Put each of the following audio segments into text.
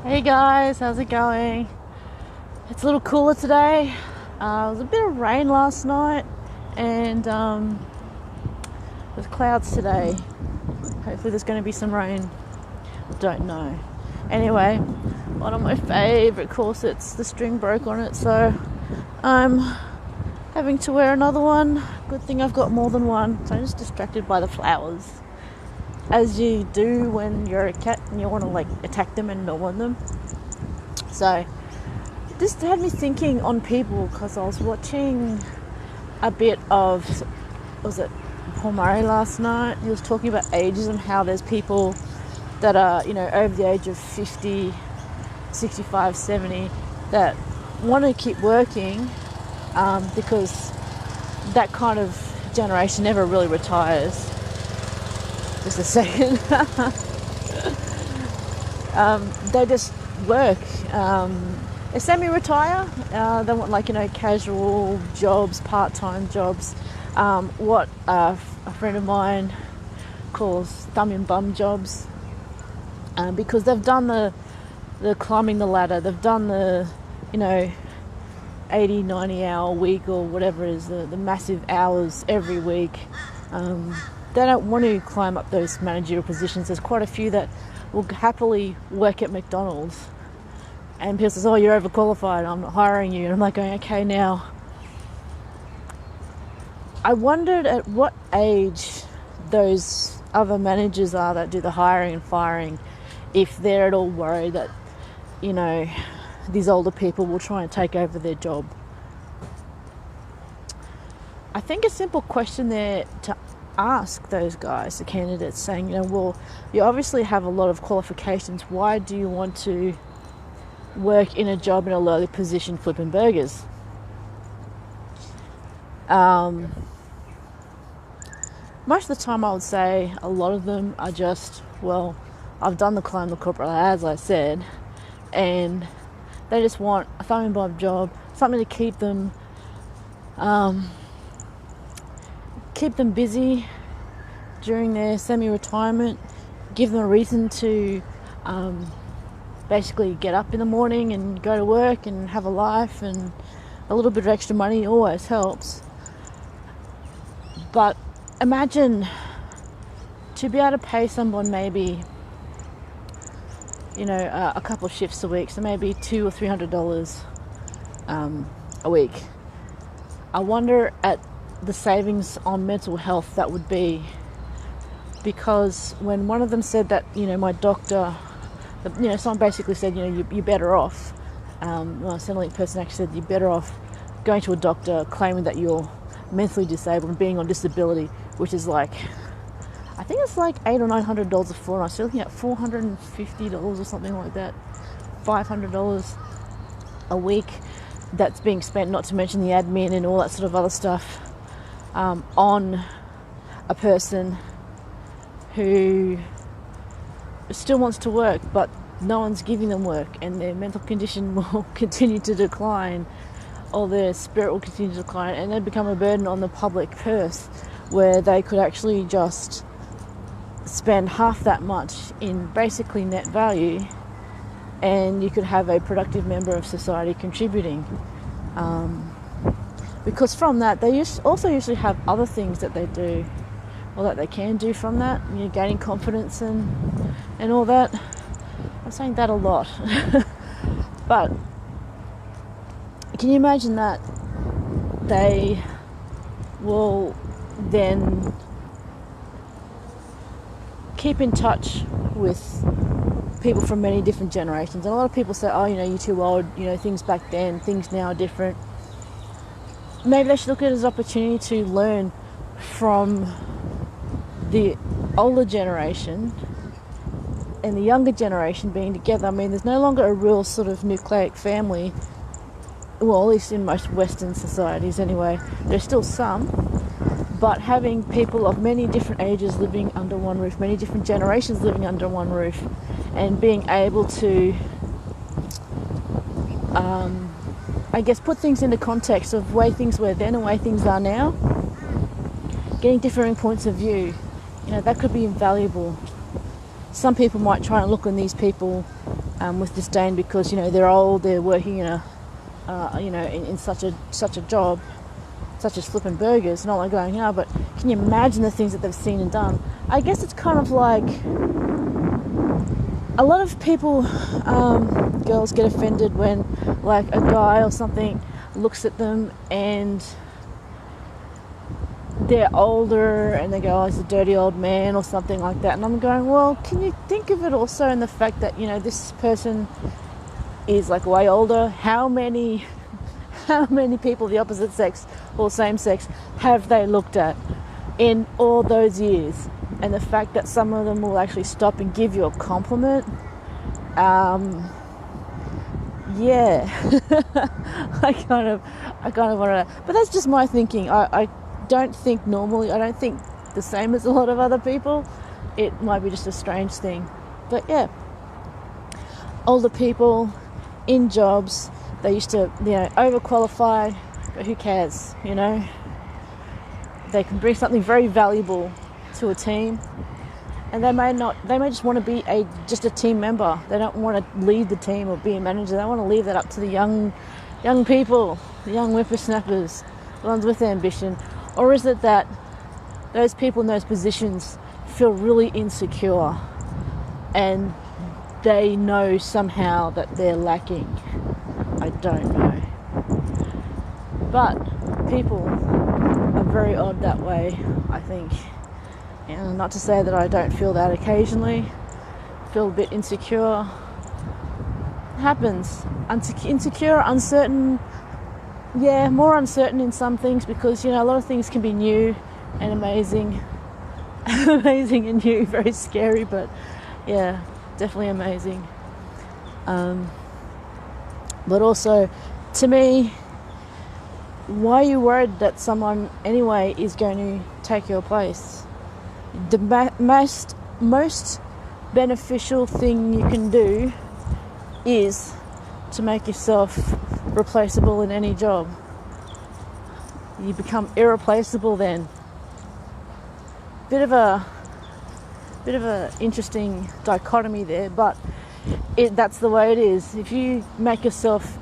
Hey guys, how's it going? It's a little cooler today. There was a bit of rain last night, and there's clouds today. Hopefully, there's going to be some rain. Don't know. Anyway, one of my favourite corsets, the string broke on it, so I'm having to wear another one. Good thing I've got more than one, so I'm just distracted by the flowers. As you do when you're a cat and you want to like attack them and not want them. So this had me thinking on people because I was watching a bit of, was it Paul Murray last night? He was talking about ageism, how there's people that are, over the age of 50, 65, 70 that want to keep working because that kind of generation never really retires. Just a second. They just work. They semi-retire. They want casual jobs, part-time jobs. What a friend of mine calls thumb and bum jobs, because they've done the climbing the ladder. They've done the 80, 90 hour week or whatever it is, the massive hours every week. They don't want to climb up those managerial positions. There's quite a few that will happily work at McDonald's. And people say, oh, you're overqualified, I'm not hiring you. And I'm like going, okay, now. I wondered at what age those other managers are that do the hiring and firing, if they're at all worried that, these older people will try and take over their job. I think a simple question there to ask those guys, the candidates, saying, well, you obviously have a lot of qualifications. Why do you want to work in a job in a lowly position flipping burgers? Most of the time I would say a lot of them are just, well, I've done the climb the corporate ladder, as I said, and they just want a thumb and bum job, something to keep them busy during their semi-retirement, give them a reason to basically get up in the morning and go to work and have a life, and a little bit of extra money always helps. But imagine to be able to pay someone maybe a couple of shifts a week, so maybe $200 or $300 a week. I wonder at the savings on mental health that would be, because when one of them said that, my doctor, someone basically said, you're better off. Well, a Centrelink person actually said you're better off going to a doctor claiming that you're mentally disabled and being on disability, which is like, I think it's like $800 or $900 a fortnight. So you're looking at $450 or something like that, $500 a week that's being spent, not to mention the admin and all that sort of other stuff, on a person who still wants to work, but no one's giving them work, and their mental condition will continue to decline, or their spirit will continue to decline, and they become a burden on the public purse, where they could actually just spend half that much in basically net value, and you could have a productive member of society contributing. Because from that, they also usually have other things that they do, or that they can do from that, gaining confidence and all that. I'm saying that a lot. But can you imagine that they will then keep in touch with people from many different generations? And a lot of people say, oh, you're too old, things back then, things now are different. Maybe they should look at it as an opportunity to learn from the older generation and the younger generation being together. I mean, there's no longer a real sort of nucleic family, well, at least in most Western societies anyway. There's still some, but having people of many different ages living under one roof, many different generations living under one roof, and being able to put things into context of the way things were then and the way things are now, getting differing points of view, that could be invaluable. Some people might try and look on these people with disdain because, you know, they're old, they're working in a, in such a job, such as flipping burgers. Not like going, yeah, but can you imagine the things that they've seen and done? I guess it's kind of like a lot of people, girls get offended when like a guy or something looks at them and they're older and they go, oh, he's a dirty old man or something like that. And I'm going, well, can you think of it also in the fact that, you know, this person is like way older? How many people of the opposite sex or same sex have they looked at in all those years? And the fact that some of them will actually stop and give you a compliment, yeah, I kind of want to, but that's just my thinking. I don't think normally, I don't think the same as a lot of other people. It might be just a strange thing. But yeah, older people in jobs, they used to, you know, overqualify, but who cares, you know? They can bring something very valuable to a team, and they may just want to be just a team member. They don't want to lead the team or be a manager. They want to leave that up to the young people, the young whippersnappers, the ones with ambition. Or is it that those people in those positions feel really insecure and they know somehow that they're lacking? I don't know. But people are very odd that way, I think. And not to say that I don't feel that occasionally, feel a bit insecure. It happens. Insecure, uncertain. Yeah, more uncertain in some things because, you know, a lot of things can be new and amazing. Amazing and new, very scary, but yeah, definitely amazing. But also, to me, why are you worried that someone anyway is going to take your place? The most beneficial thing you can do is to make yourself replaceable in any job. You become irreplaceable then. Bit of a interesting dichotomy there, but that's the way it is. If you can make yourself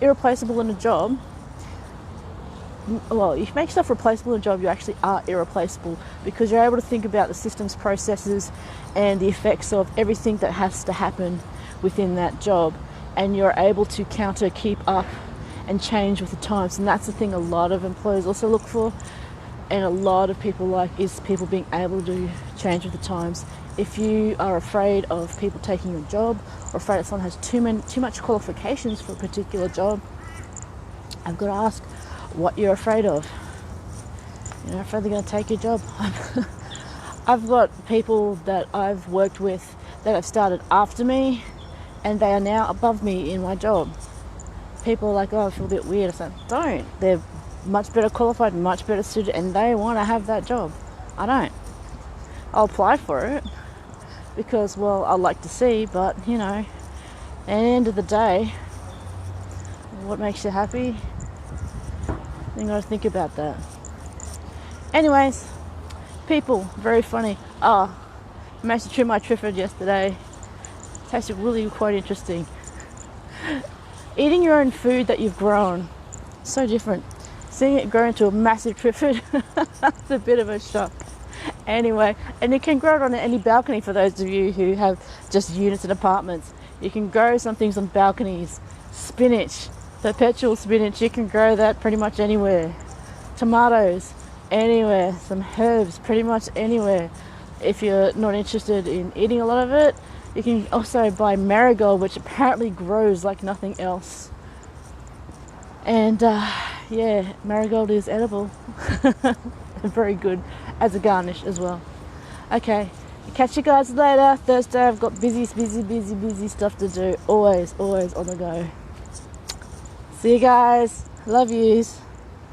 irreplaceable in a job, well, if you make yourself replaceable in a job, you actually are irreplaceable because you're able to think about the systems, processes, and the effects of everything that has to happen within that job, and you're able to keep up and change with the times. And that's the thing a lot of employers also look for, and a lot of people like, is people being able to change with the times. If you are afraid of people taking your job, or afraid that someone has too much qualifications for a particular job, I've got to ask what you're afraid of. You're not afraid they're going to take your job. I've got people that I've worked with that have started after me, and they are now above me in my job. People are like, oh, I feel a bit weird. I said, don't. They're much better qualified, much better suited, and they want to have that job. I don't. I'll apply for it because, well, I'd like to see, but, you know, at the end of the day, what makes you happy? You got to think about that. Anyways, people, very funny. I managed to trim my Triffid yesterday. Tasted really quite interesting. Eating your own food that you've grown, so different. Seeing it grow into a massive Triffid, that's a bit of a shock. Anyway, and you can grow it on any balcony for those of you who have just units and apartments. You can grow some things on balconies. Spinach, perpetual spinach, you can grow that pretty much anywhere. Tomatoes, anywhere. Some herbs, pretty much anywhere. If you're not interested in eating a lot of it, you can also buy marigold, which apparently grows like nothing else. And yeah, marigold is edible. Very good as a garnish as well. Okay, catch you guys later. Thursday, I've got busy stuff to do. Always on the go. See you guys. Love yous.